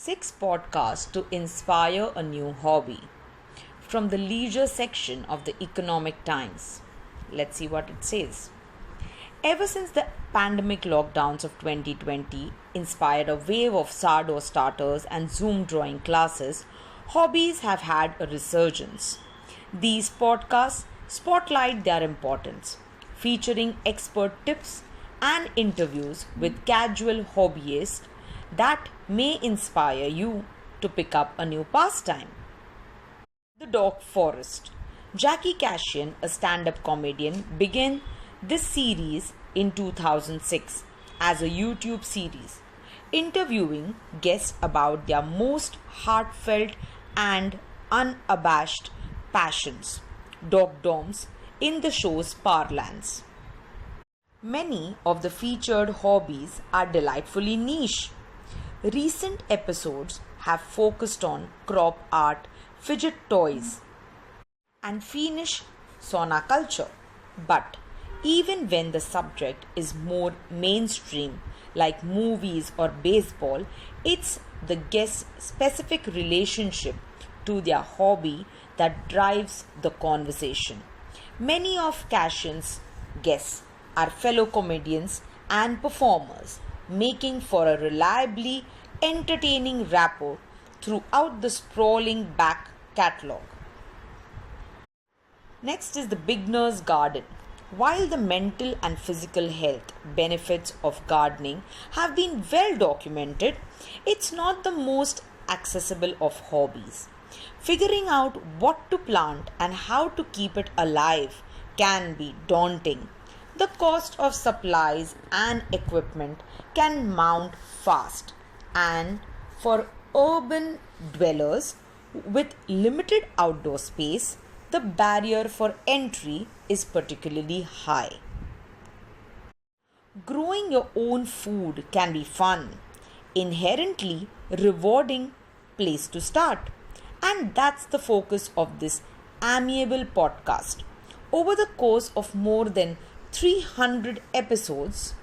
6 podcasts to inspire a new hobby from the leisure section of the Economic Times. Let's see what it says. Ever since the pandemic lockdowns of 2020 inspired a wave of sourdough starters and Zoom drawing classes, hobbies have had a resurgence. These podcasts spotlight their importance, featuring expert tips and interviews with casual hobbyists that may inspire you to pick up a new pastime. The Dog Forest. Jackie Kashian, a stand-up comedian, began this series in 2006 as a YouTube series, interviewing guests about their most heartfelt and unabashed passions, dogdoms, in the show's parlance. Many of the featured hobbies are delightfully niche. Recent episodes have focused on crop art, fidget toys, and Finnish sauna culture. But even when the subject is more mainstream, like movies or baseball, it's the guest's specific relationship to their hobby that drives the conversation. Many of Kashian's guests are fellow comedians and performers, making for a reliably entertaining rapport throughout the sprawling back catalogue. Next is the beginner's garden. While the mental and physical health benefits of gardening have been well documented, it's not the most accessible of hobbies. Figuring out what to plant and how to keep it alive can be daunting. The cost of supplies and equipment can mount fast, and for urban dwellers with limited outdoor space, the barrier for entry is particularly high. Growing your own food can be fun, inherently rewarding place to start, and that's the focus of this amiable podcast. Over the course of more than 300 episodes,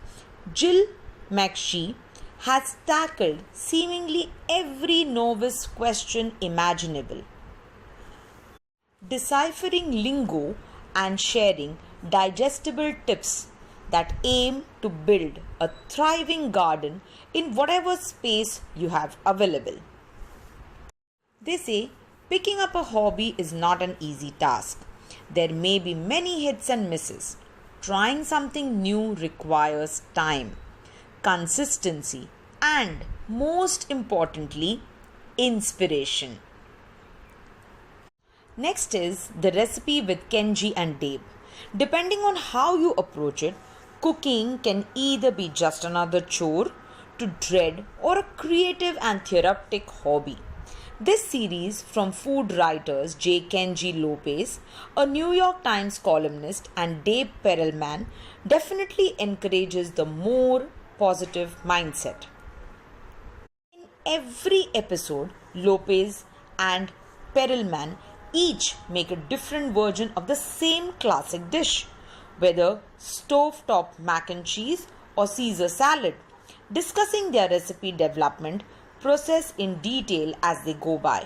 Jill McShee has tackled seemingly every novice question imaginable, deciphering lingo and sharing digestible tips that aim to build a thriving garden in whatever space you have available. They say picking up a hobby is not an easy task. There may be many hits and misses. Trying something new requires time, consistency, and most importantly, inspiration. Next is the recipe with Kenji and Dave. Depending on how you approach it, cooking can either be just another chore to dread or a creative and therapeutic hobby. This series from food writers J. Kenji Lopez, a New York Times columnist, and Dave Perelman definitely encourages the more positive mindset. In every episode, Lopez and Perelman each make a different version of the same classic dish, whether stovetop mac and cheese or Caesar salad, discussing their recipe development process in detail as they go by.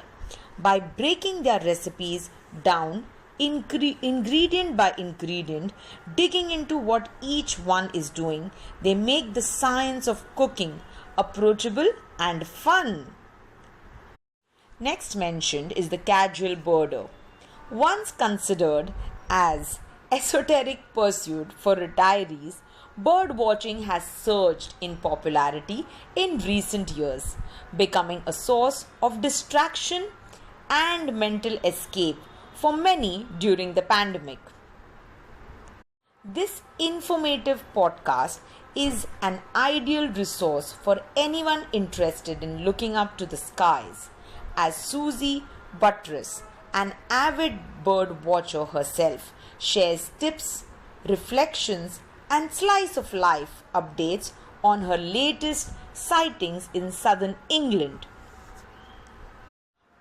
By breaking their recipes down ingredient by ingredient, digging into what each one is doing, they make the science of cooking approachable and fun. Next mentioned is the casual birder. Once considered as esoteric pursuit for retirees, bird watching has surged in popularity in recent years, becoming a source of distraction and mental escape for many during the pandemic. This informative podcast is an ideal resource for anyone interested in looking up to the skies, as Susie Buttress, an avid bird watcher herself, shares tips, reflections, and slice of life updates on her latest sightings in southern England.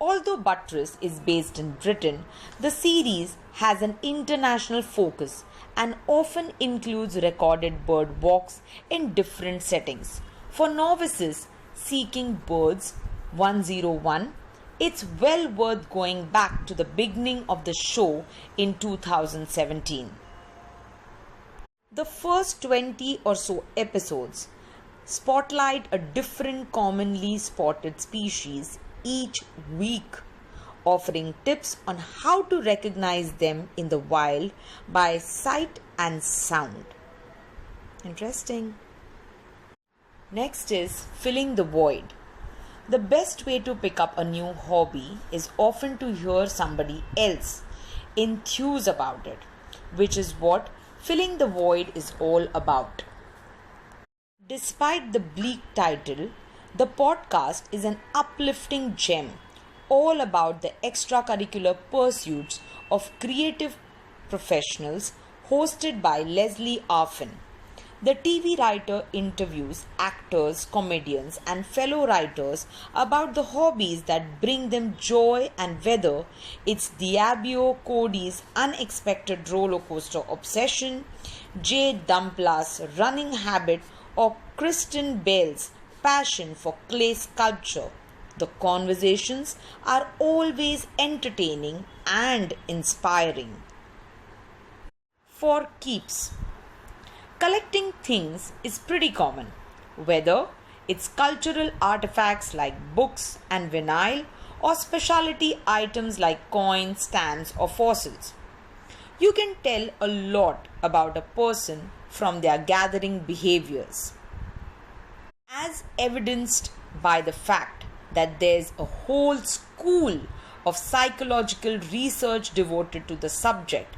Although Buttress is based in Britain, the series has an international focus and often includes recorded bird walks in different settings. For novices seeking birds 101, it's well worth going back to the beginning of the show in 2017. The first 20 or so episodes spotlight a different commonly spotted species each week, offering tips on how to recognize them in the wild by sight and sound. Interesting. Next is filling the void. The best way to pick up a new hobby is often to hear somebody else enthuse about it, which is what filling the void is all about. Despite the bleak title, the podcast is an uplifting gem all about the extracurricular pursuits of creative professionals, hosted by Leslie Arfin. The TV writer interviews actors, comedians, and fellow writers about the hobbies that bring them joy, and whether it's Diablo Cody's unexpected roller coaster obsession, Jay Dumpla's running habit, or Kristen Bell's passion for clay sculpture. The conversations are always entertaining and inspiring. For keeps. Collecting things is pretty common, whether it's cultural artifacts like books and vinyl or specialty items like coins, stamps, or fossils. You can tell a lot about a person from their gathering behaviors, as evidenced by the fact that there's a whole school of psychological research devoted to the subject,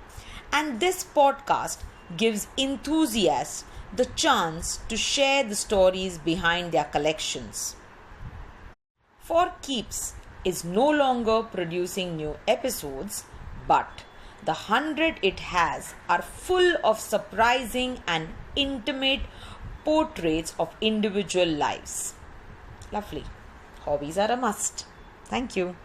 and this podcast gives enthusiasts the chance to share the stories behind their collections. For Keeps is no longer producing new episodes, but the 100 it has are full of surprising and intimate portraits of individual lives. Lovely. Hobbies are a must. Thank you.